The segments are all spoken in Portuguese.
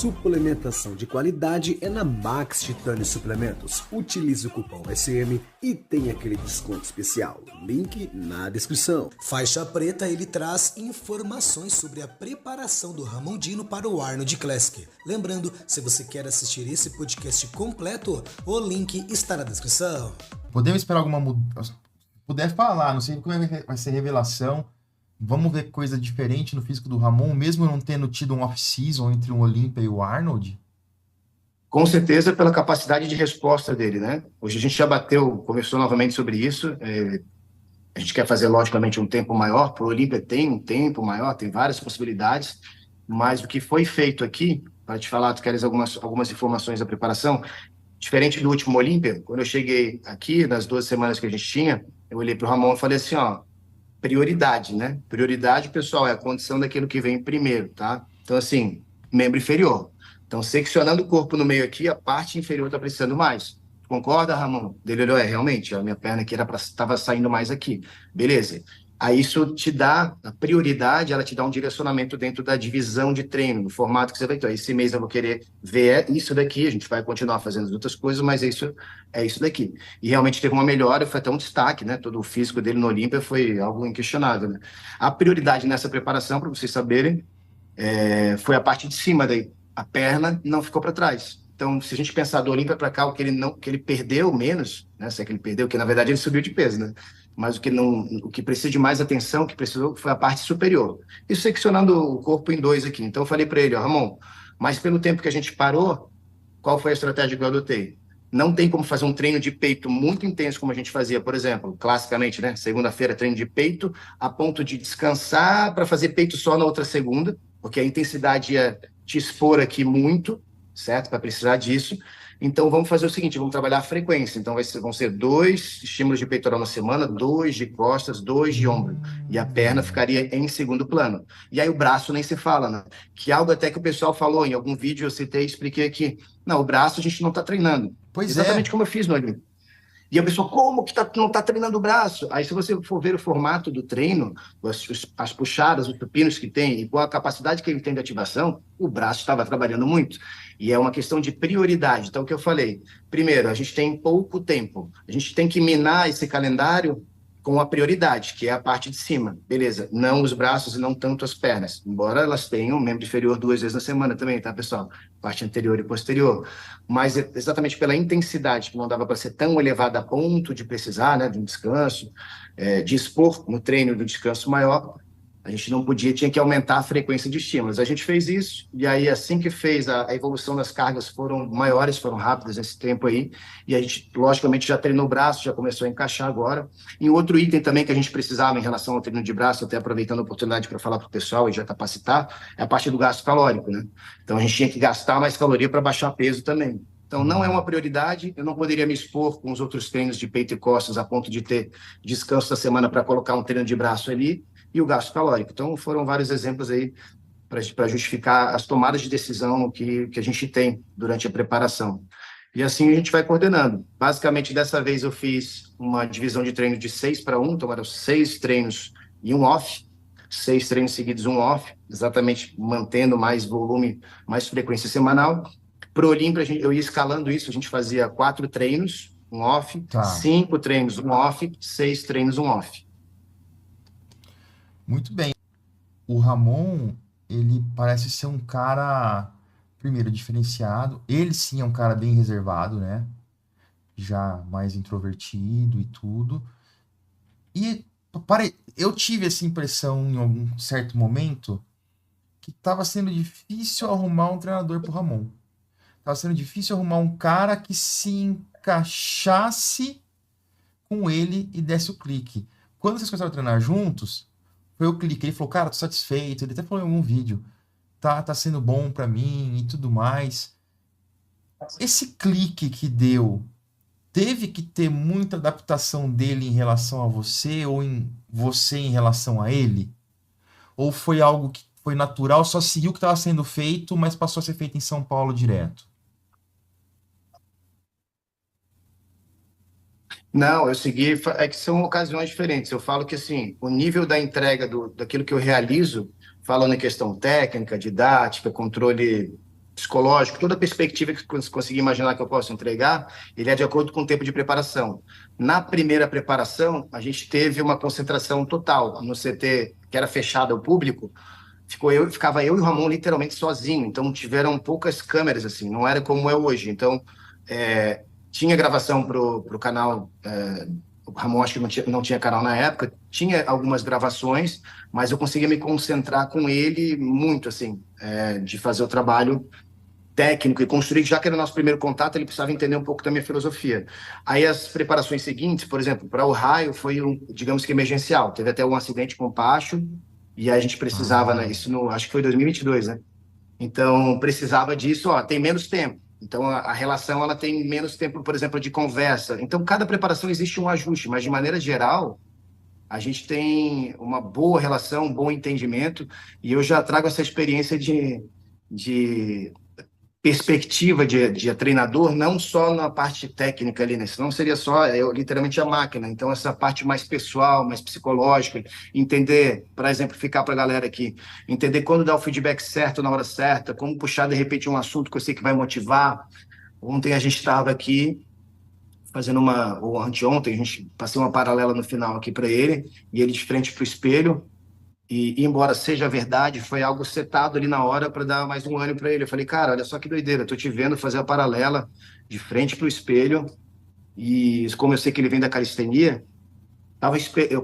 Suplementação de qualidade é na Max Titânio Suplementos. Utilize o cupom SM e tem aquele desconto especial. Link na descrição. Faixa Preta, ele traz informações sobre a preparação do Ramondino para o Arnold Classic. Lembrando, se você quer assistir esse podcast completo, o link está na descrição. Podemos esperar alguma mudança? Puder falar, não sei como vai ser revelação. Vamos ver coisa diferente no físico do Ramon, mesmo não tendo tido um off-season entre o Olympia e o Arnold? Com certeza pela capacidade de resposta dele, né? Hoje a gente já conversou novamente sobre isso. A gente quer fazer, logicamente, um tempo maior. Para o Olympia tem um tempo maior, tem várias possibilidades, mas o que foi feito aqui, para te falar, tu queres algumas informações da preparação, diferente do último Olympia, quando eu cheguei aqui, nas 2 semanas que a gente tinha, eu olhei para o Ramon e falei assim, ó, prioridade, né? Prioridade, pessoal, é a condição daquilo que vem primeiro, tá? Então, assim, membro inferior. Então, seccionando o corpo no meio aqui, a parte inferior está precisando mais. Concorda, Ramon? Dele olhou, realmente, a minha perna aqui estava saindo mais aqui. Beleza. Aí isso te dá, a prioridade, ela te dá um direcionamento dentro da divisão de treino, no formato que você vai ter. Esse mês eu vou querer ver isso daqui, a gente vai continuar fazendo as outras coisas, mas é isso daqui. E realmente teve uma melhora, foi até um destaque, né? Todo o físico dele no Olímpia foi algo inquestionável, né? A prioridade nessa preparação, para vocês saberem, foi a parte de cima daí. A perna não ficou para trás. Então, se a gente pensar do Olímpia para cá, o que ele perdeu menos, né? Se é que ele perdeu, que na verdade ele subiu de peso, né? Mas o que precisa de mais atenção, o que precisou foi a parte superior. E seccionando o corpo em 2 aqui. Então eu falei para ele, ó, Ramon, mas pelo tempo que a gente parou, qual foi a estratégia que eu adotei? Não tem como fazer um treino de peito muito intenso como a gente fazia, por exemplo, classicamente, né? Segunda-feira, treino de peito, a ponto de descansar para fazer peito só na outra segunda, porque a intensidade ia te expor aqui muito, certo? Para precisar disso. Então, vamos fazer o seguinte, vamos trabalhar a frequência. Então, vão ser 2 estímulos de peitoral na semana, 2 de costas, 2 de ombro. E a perna ficaria em segundo plano. E aí o braço nem se fala, né? Que é algo até que o pessoal falou em algum vídeo, eu citei, expliquei aqui. Não, o braço a gente não está treinando. Pois exatamente como eu fiz no Olímpia. E a pessoa, como que não está treinando o braço? Aí, se você for ver o formato do treino, as puxadas, os supinos que tem, e com a capacidade que ele tem de ativação, o braço estava trabalhando muito. E é uma questão de prioridade. Então, o que eu falei? Primeiro, a gente tem pouco tempo. A gente tem que minar esse calendário com a prioridade, que é a parte de cima. Beleza, não os braços e não tanto as pernas. Embora elas tenham membro inferior 2 vezes na semana também, tá, pessoal? Parte anterior e posterior. Mas exatamente pela intensidade, que não dava para ser tão elevada a ponto de precisar, né, de um descanso, de expor no treino do descanso maior, a gente não podia, tinha que aumentar a frequência de estímulos. A gente fez isso, e aí assim que fez, a evolução das cargas foram maiores, foram rápidas nesse tempo aí, e a gente, logicamente, já treinou o braço, já começou a encaixar agora. E outro item também que a gente precisava em relação ao treino de braço, até aproveitando a oportunidade para falar para o pessoal e já capacitar, é a parte do gasto calórico, né? Então a gente tinha que gastar mais caloria para baixar peso também. Então, não é uma prioridade, eu não poderia me expor com os outros treinos de peito e costas a ponto de ter descanso da semana para colocar um treino de braço ali, e o gasto calórico. Então, foram vários exemplos aí para justificar as tomadas de decisão que a gente tem durante a preparação. E assim a gente vai coordenando. Basicamente, dessa vez eu fiz uma divisão de treino de 6 para 1, então eram 6 treinos e um off, 6 treinos seguidos, um off, exatamente mantendo mais volume, mais frequência semanal. Para o Olímpia, eu ia escalando isso, a gente fazia 4 treinos, um off, Tá. 5 treinos, um off, 6 treinos, um off. Muito bem. O Ramon, ele parece ser um cara, primeiro, diferenciado. Ele sim é um cara bem reservado, né? Já mais introvertido e tudo. E eu tive essa impressão em algum certo momento que estava sendo difícil arrumar um treinador pro Ramon. Estava sendo difícil arrumar um cara que se encaixasse com ele e desse o clique. Quando vocês começaram a treinar juntos, foi o clique. Ele falou, cara, tô satisfeito. Ele até falou em algum vídeo. Tá sendo bom pra mim e tudo mais. Esse clique que deu, teve que ter muita adaptação dele em relação a você ou em você em relação a ele? Ou foi algo que foi natural, só seguiu o que estava sendo feito, mas passou a ser feito em São Paulo direto? Não, eu segui, é que são ocasiões diferentes. Eu falo que, assim, o nível da entrega daquilo que eu realizo, falando em questão técnica, didática, controle psicológico, toda a perspectiva que você conseguir imaginar que eu posso entregar, ele é de acordo com o tempo de preparação. Na primeira preparação, a gente teve uma concentração total no CT, que era fechado ao público, ficava eu e o Ramon literalmente sozinho, então tiveram poucas câmeras, assim, não era como é hoje. Então, tinha gravação pro canal, o Ramon acho que não tinha canal na época, tinha algumas gravações, mas eu conseguia me concentrar com ele muito, assim, de fazer o trabalho técnico e construir, já que era o nosso primeiro contato, ele precisava entender um pouco da minha filosofia. Aí as preparações seguintes, por exemplo, para o raio foi digamos que emergencial, teve até um acidente com o Pacho, e aí a gente precisava, né, isso acho que foi 2022, né? Então, precisava disso, ó, tem menos tempo. Então, a relação, ela tem menos tempo, por exemplo, de conversa. Então, cada preparação existe um ajuste, mas de maneira geral, a gente tem uma boa relação, um bom entendimento, e eu já trago essa experiência de perspectiva de treinador, não só na parte técnica ali, né? Senão seria só eu literalmente a máquina. Então, essa parte mais pessoal, mais psicológica, entender, para exemplificar para a galera aqui, entender quando dar o feedback certo na hora certa, como puxar de repente um assunto que eu sei que vai motivar. Ontem a gente estava aqui fazendo ou anteontem, a gente passei uma paralela no final aqui para ele, e ele de frente para o espelho. E, embora seja verdade, foi algo setado ali na hora para dar mais um ânimo para ele. Eu falei, cara, olha só que doideira, tô te vendo fazer a paralela de frente para o espelho, e como eu sei que ele vem da calistenia,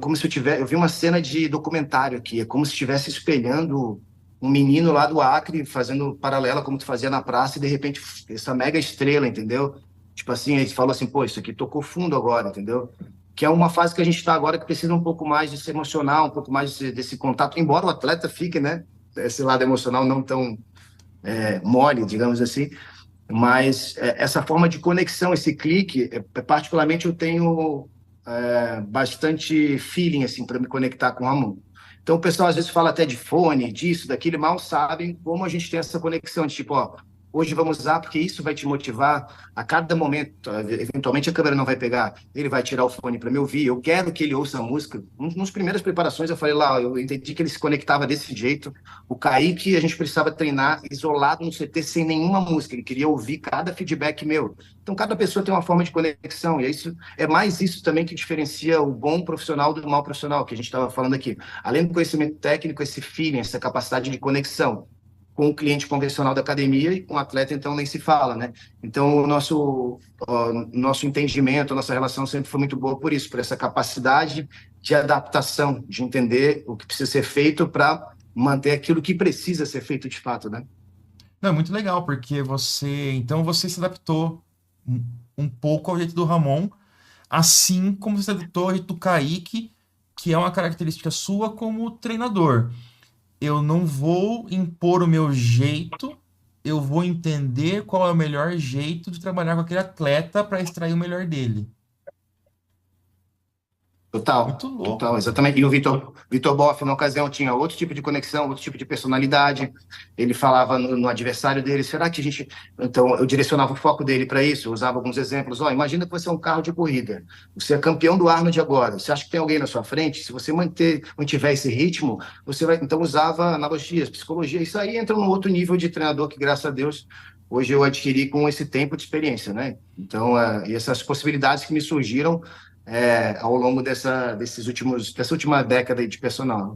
como se eu vi uma cena de documentário aqui, é como se estivesse espelhando um menino lá do Acre fazendo paralela como tu fazia na praça, e de repente essa mega estrela, entendeu? Tipo assim, ele falou assim, pô, isso aqui tocou fundo agora, entendeu? Que é uma fase que a gente está agora que precisa um pouco mais de se emocionar, um pouco mais desse contato, embora o atleta fique, né? Esse lado emocional não tão mole, digamos assim, mas essa forma de conexão, esse clique, particularmente eu tenho bastante feeling assim para me conectar com o Ramon. Então o pessoal às vezes fala até de fone, disso, daquilo, e mal sabem como a gente tem essa conexão de tipo, ó, hoje vamos usar porque isso vai te motivar a cada momento. Eventualmente a câmera não vai pegar, ele vai tirar o fone para me ouvir. Eu quero que ele ouça a música. Nas primeiras preparações eu falei lá, eu entendi que ele se conectava desse jeito. O Kaique, a gente precisava treinar isolado no CT sem nenhuma música. Ele queria ouvir cada feedback meu. Então cada pessoa tem uma forma de conexão, e é mais isso também que diferencia o bom profissional do mau profissional, que a gente estava falando aqui. Além do conhecimento técnico, esse feeling, essa capacidade de conexão com o cliente convencional da academia, e com o atleta, então, nem se fala, né? Então, o nosso entendimento, a nossa relação sempre foi muito boa por isso, por essa capacidade de adaptação, de entender o que precisa ser feito para manter aquilo que precisa ser feito de fato, né? Não, é muito legal, porque então você se adaptou um pouco ao jeito do Ramon, assim como você se adaptou ao jeito do Kaique, que é uma característica sua como treinador. Eu não vou impor o meu jeito, eu vou entender qual é o melhor jeito de trabalhar com aquele atleta para extrair o melhor dele. Total, Muito louco, total, cara. exatamente. E o Vitor Boff, na ocasião, tinha outro tipo de conexão, outro tipo de personalidade. Ele falava no adversário dele, será que a gente... Então, eu direcionava o foco dele para isso, eu usava alguns exemplos. Ó, imagina que você é um carro de corrida, você é campeão do Arnold agora, você acha que tem alguém na sua frente? Se você mantiver esse ritmo, você vai... Então, usava analogias, psicologia. Isso aí entra num outro nível de treinador que, graças a Deus, hoje eu adquiri com esse tempo de experiência, né? Então, e essas possibilidades que me surgiram ao longo dessa última década aí de personal.